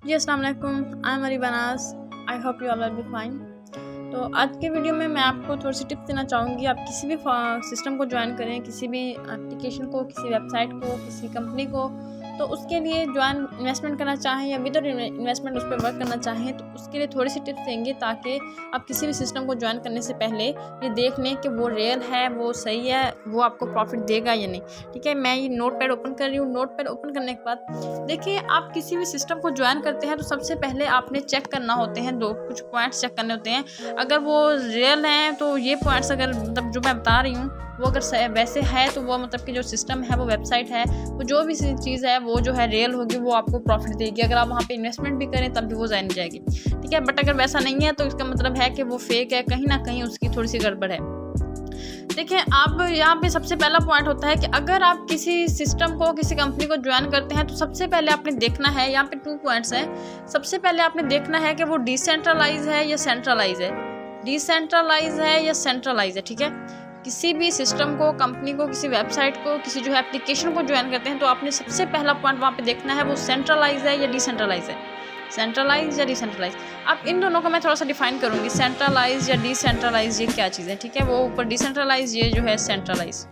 जी अस्सलाम वालेकुम, I am अरी Banas. I hope you all R be fine. तो आज के वीडियो में मैं आपको थोड़ी सी टिप्स देना चाहूँगी। आप किसी भी सिस्टम को ज्वाइन करें, किसी भी एप्लीकेशन को, किसी वेबसाइट को, किसी कंपनी को, तो उसके लिए ज्वाइन इन्वेस्टमेंट करना चाहें या विदाउट इन्वेस्टमेंट उस पर वर्क करना चाहें, तो उसके लिए थोड़ी सी टिप्स देंगे ताकि आप किसी भी सिस्टम को ज्वाइन करने से पहले ये देख लें कि वो रियल है, वो सही है, वो आपको प्रॉफिट देगा या नहीं। ठीक है, मैं ये नोट पैड ओपन कर रही हूँ। नोट पैड ओपन करने के बाद देखिए, आप किसी भी सिस्टम को ज्वाइन करते हैं तो सबसे पहले आपने चेक करना होते हैं, कुछ पॉइंट्स चेक करने होते हैं। अगर वो रियल हैं तो ये पॉइंट्स, अगर मतलब जो मैं बता रही हूँ वो अगर वैसे है तो वो मतलब कि जो सिस्टम है, वो वेबसाइट है, वो जो भी चीज़ है वो जो है रियल होगी, वो आपको प्रॉफिट देगी। अगर आप वहाँ पे इन्वेस्टमेंट भी करें तब भी वो जानी जाएगी। ठीक है, बट अगर वैसा नहीं है तो इसका मतलब है कि वो फेक है, कहीं ना कहीं उसकी थोड़ी सी गड़बड़ है। देखिए, आप यहाँ पे सबसे पहला पॉइंट होता है कि अगर आप किसी सिस्टम को, किसी कंपनी को ज्वाइन करते हैं तो सबसे पहले आपने देखना है, यहाँ पे 2 पॉइंट्स हैं। सबसे पहले आपने देखना है कि वो डिसेंट्रलाइज है या सेंट्रलाइज है, डिसेंट्रलाइज है या सेंट्रलाइज है। ठीक है, किसी भी सिस्टम को, कंपनी को, किसी वेबसाइट को, किसी जो है एप्लीकेशन को ज्वाइन करते हैं तो आपने सबसे पहला पॉइंट वहाँ पे देखना है वो सेंट्रलाइज है या डिसेंट्रलाइज है, सेंट्रलाइज या डिसेंट्रलाइज। अब इन दोनों को मैं थोड़ा सा डिफाइन करूँगी, सेंट्रलाइज या डिसेंट्रलाइज ये क्या चीज़ है। ठीक है, वो ऊपर डिसेंट्रलाइज, ये जो है सेंट्रलाइज।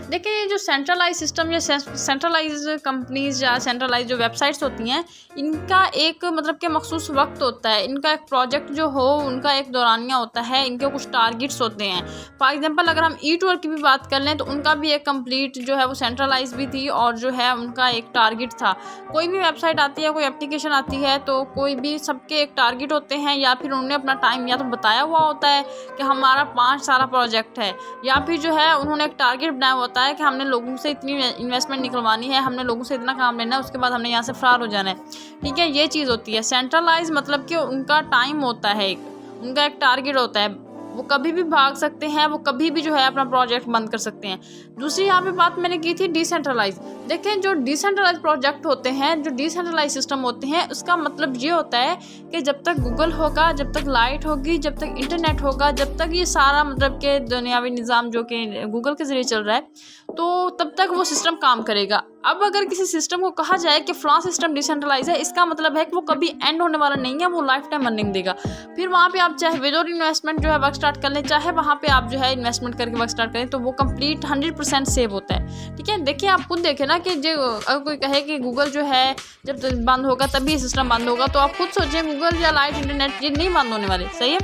देखिए, ये जो सेंट्रलाइज सिस्टम या सेंट्रलाइज कंपनीज या सेंट्रलाइज जो वेबसाइट्स होती हैं, इनका एक मतलब के मखसूस वक्त होता है, इनका एक प्रोजेक्ट जो हो उनका एक दौरानिया होता है, इनके कुछ टारगेट्स होते हैं। फॉर एग्जांपल अगर हम ई-टूर की भी बात कर लें तो उनका भी एक कंप्लीट जो है वो सेंट्रलाइज भी थी और जो है उनका एक टारगेट था। कोई भी वेबसाइट आती है, कोई एप्लीकेशन आती है तो कोई भी, सबके एक टारगेट होते हैं, या फिर उन्होंने अपना टाइम या तो बताया हुआ होता है कि हमारा 5 साल प्रोजेक्ट है, या फिर जो है उन्होंने एक टारगेट बनाया होता है कि हमने लोगों से इतनी इन्वेस्टमेंट निकलवानी है, हमने लोगों से इतना काम लेना है, उसके बाद हमने यहाँ से फरार हो जाना है। ठीक है, ये चीज़ होती है। सेंट्रलाइज मतलब कि उनका टाइम होता है, उनका एक टारगेट होता है, वो कभी भी भाग सकते हैं, वो कभी भी जो है अपना प्रोजेक्ट बंद कर सकते हैं। दूसरी यहाँ पे बात मैंने की थी डिसेंट्रलाइज। देखें, जो डिसेंट्रलाइज प्रोजेक्ट होते हैं, जो डिसेंट्रलाइज सिस्टम होते हैं, उसका मतलब ये होता है कि जब तक गूगल होगा, जब तक लाइट होगी, जब तक इंटरनेट होगा, जब तक ये सारा मतलब के दुनियावी निज़ाम जो कि गूगल के ज़रिए चल रहा है, तो तब तक वो सिस्टम काम करेगा। अब अगर किसी सिस्टम को कहा जाए कि फ़लाँ सिस्टम डिसेंट्रलाइज है, इसका मतलब है कि वो कभी एंड होने वाला नहीं है, वो लाइफ टाइम अर्निंग देगा। फिर वहाँ पे आप चाहे विदाउट इन्वेस्टमेंट जो है वर्क स्टार्ट कर लें, चाहे वहाँ पे आप जो है इन्वेस्टमेंट करके वर्क स्टार्ट करें, तो वो कंप्लीट 100% सेव होता है। ठीक है, देखिए, आप खुद देखें ना कि जो अगर कोई कहे कि गूगल जो है जब बंद होगा तभी सिस्टम बंद होगा, तो आप खुद सोचें, गूगल या लाइट, इंटरनेट, ये नहीं बंद होने वाले। सही है,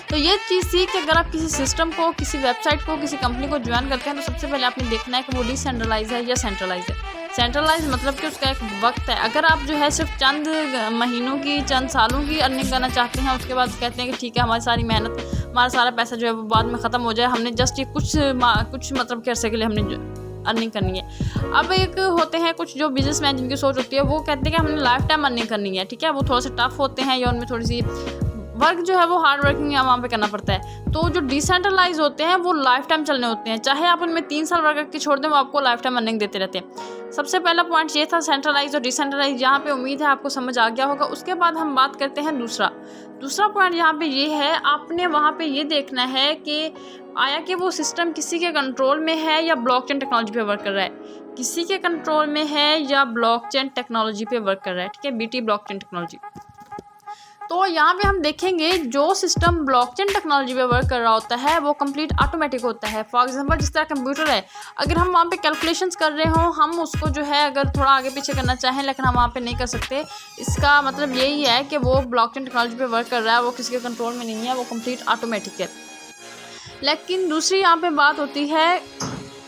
तो ये चीज़ थी कि अगर आप किसी सिस्टम को, किसी वेबसाइट को, किसी कंपनी को ज्वाइन करते हैं तो सबसे पहले आपने देखना है कि वो डिसेंट्रलाइज है या सेंट्रलाइज है। सेंट्रलाइज मतलब कि उसका एक वक्त है। अगर आप जो है सिर्फ चंद महीनों की, चंद सालों की अर्निंग करना चाहते हैं, उसके बाद कहते हैं कि ठीक है, हमारी सारी मेहनत, हमारा सारा पैसा जो है वो बाद में ख़त्म हो जाए, हमने जस्ट ये कुछ मतलब के अरसे के लिए हमने अर्निंग करनी है। अब एक होते हैं कुछ जो बिजनेसमैन, जिनकी सोच होती है, वो कहते हैं कि हमने लाइफ टाइम अर्निंग करनी है। ठीक है, वो थोड़ा सा टफ होते हैं या उनमें थोड़ी सी वर्क जो है वो हार्ड वर्किंग वहाँ पे करना पड़ता है। तो जो डिसेंट्रलाइज होते हैं वो लाइफ टाइम चलने होते हैं, चाहे आप उनमें 3 साल वर्क करके छोड़ दें, वो आपको लाइफ टाइम अर्निंग देते रहते हैं। सबसे पहला पॉइंट ये था, सेंट्रलाइज और डिसेंट्रलाइज। यहाँ पे उम्मीद है आपको समझ आ गया होगा। उसके बाद हम बात करते हैं दूसरा पॉइंट। यहाँ पे ये है, आपने वहाँ पे ये देखना है कि आया कि वो सिस्टम किसी के कंट्रोल में है या ब्लॉकचेन टेक्नोलॉजी पे वर्क कर रहा है, किसी के कंट्रोल में है या ब्लॉकचेन टेक्नोलॉजी पे वर्क कर रहा है। ठीक है, BT ब्लॉकचेन टेक्नोलॉजी। तो यहाँ पे हम देखेंगे, जो सिस्टम ब्लॉकचेन टेक्नोलॉजी पे वर्क कर रहा होता है वो कंप्लीट ऑटोमेटिक होता है। फॉर एग्जांपल, जिस तरह कंप्यूटर है, अगर हम वहाँ पे कैलकुलेशंस कर रहे हों, हम उसको जो है अगर थोड़ा आगे पीछे करना चाहें, लेकिन हम वहाँ पे नहीं कर सकते, इसका मतलब यही है कि वो ब्लॉकचेन टेक्नोलॉजी पे वर्क कर रहा है, वो किसी के कंट्रोल में नहीं है, वो कंप्लीट ऑटोमेटिक है। लेकिन दूसरी यहाँ पे बात होती है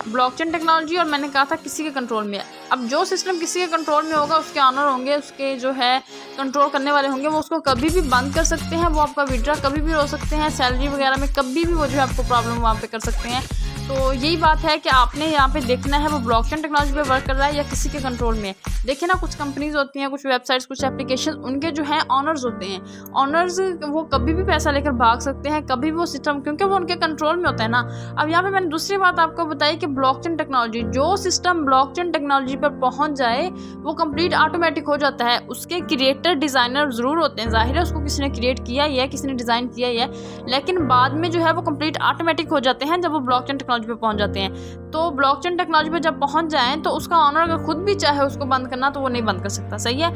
ब्लॉकचेन टेक्नोलॉजी, और मैंने कहा था किसी के कंट्रोल में। अब जो सिस्टम किसी के कंट्रोल में होगा, उसके ऑनर होंगे, उसके जो है कंट्रोल करने वाले होंगे, वो उसको कभी भी बंद कर सकते हैं, वो आपका विड्रॉ कभी भी हो सकते हैं, सैलरी वगैरह में कभी भी वो जो है आपको प्रॉब्लम वहाँ पे कर सकते हैं। तो यही बात है कि आपने यहाँ पे देखना है वो ब्लॉकचेन टेक्नोलॉजी पे वर्क कर रहा है या किसी के कंट्रोल में। देखिए ना, कुछ कंपनीज होती हैं, कुछ वेबसाइट्स, कुछ एप्लीकेशन, उनके जो हैं ऑनर्स होते हैं। ऑनर्स वो कभी भी पैसा लेकर भाग सकते हैं, कभी भी वो सिस्टम, क्योंकि वो उनके कंट्रोल में होता है ना। अब यहाँ पे मैंने दूसरी बात आपको बताई कि ब्लॉकचेन टेक्नोलॉजी, जो सिस्टम ब्लॉकचेन टेक्नोलॉजी पर पहुँच जाए वो कंप्लीट ऑटोमेटिक हो जाता है। उसके क्रिएटर, डिज़ाइनर ज़रूर होते हैं, जाहिर है उसको किसी ने क्रिएट किया ही है, किसी ने डिज़ाइन किया ही है, लेकिन बाद में जो है वो कंप्लीट ऑटोमेटिक हो जाते हैं जब वो ब्लॉकचेन टेक्नोलॉजी टेक्नोलॉजी पे पहुंच जाते हैं। तो ब्लॉकचेन टेक्नोलॉजी पे जब पहुंच जाएं तो उसका ऑनर अगर खुद भी चाहे उसको बंद करना तो वो नहीं बंद कर सकता। सही है।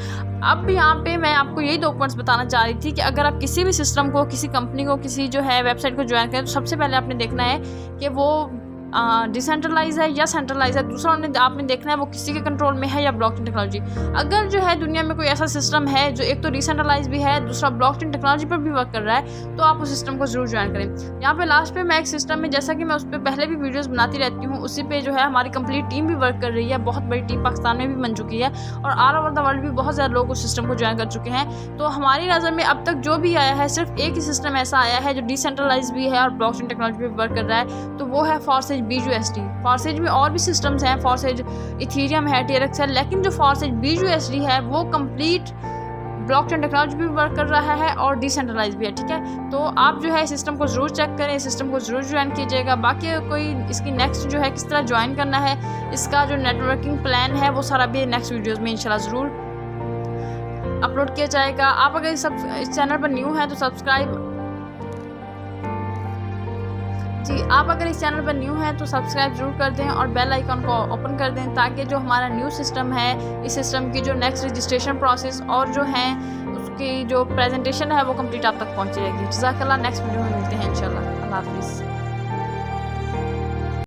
अब भी यहाँ पे मैं आपको यही 2 पॉइंट्स बताना चाह रही थी कि अगर आप किसी भी सिस्टम को, किसी कंपनी को, किसी जो है वेबसाइट को ज्वाइन करें तो सबसे पहले आपने देखना है कि वो डिसेंट्रलाइज है या सेंट्रलाइज है। दूसरा आपने देखना है वो किसी के कंट्रोल में है या ब्लॉकचेन टेक्नोलॉजी। अगर जो है दुनिया में कोई ऐसा सिस्टम है जो एक तो डिसेंट्रलाइज भी है, दूसरा ब्लॉकचेन टेक्नोलॉजी पर भी वर्क कर रहा है, तो आप उस सिस्टम को जरूर ज्वाइन करें। यहाँ पे लास्ट पे मैं एक सिस्टम में, जैसा कि मैं उस पर पहले भी वीडियोज़ बनाती रहती हूँ, उसी पे जो है हमारी कंप्लीट टीम भी वर्क कर रही है। बहुत बड़ी टीम पाकिस्तान में भी बन चुकी है और ऑल ओवर द वर्ल्ड भी बहुत ज़्यादा लोग उस सिस्टम को ज्वाइन कर चुके हैं। तो हमारी नज़र में अब तक जो भी आया है सिर्फ एक ही सिस्टम ऐसा आया है जो डिसेंट्रलाइज भी है और ब्लॉकचेन टेक्नोलॉजी पर वर्क कर रहा है, तो वो है फॉरसेज BUSD। फॉरसेज में और भी सिस्टम्स हैं, फॉरसेज इथीरियम है, TRX है, लेकिन जो फॉरसेज BUSD है वो कंप्लीट ब्लॉकचेन टेक्नोलॉजी भी वर्क कर रहा है और डिसेंट्रलाइज भी है। ठीक है, तो आप जो है सिस्टम को ज़रूर चेक करें, सिस्टम को ज़रूर ज्वाइन कीजिएगा। बाकी कोई इसकी नेक्स्ट जो है किस तरह ज्वाइन करना है, इसका जो नेटवर्किंग प्लान है वो सारा भी नेक्स्ट वीडियोज़ में इंशाल्लाह ज़रूर अपलोड किया जाएगा। आप अगर इस चैनल पर न्यू हैं तो सब्सक्राइब आप अगर इस चैनल पर न्यू हैं तो सब्सक्राइब जरूर कर दें और बेल आइकन को ओपन कर दें, ताकि जो हमारा न्यू सिस्टम है, इस सिस्टम की जो नेक्स्ट रजिस्ट्रेशन प्रोसेस और जो है उसकी जो प्रेजेंटेशन है वो कंप्लीट आप तक पहुंच जाएगी। जज़ाकल्लाह। नेक्स्ट वीडियो में मिलते हैं इंशाल्लाह। अल्लाह हाफिज़।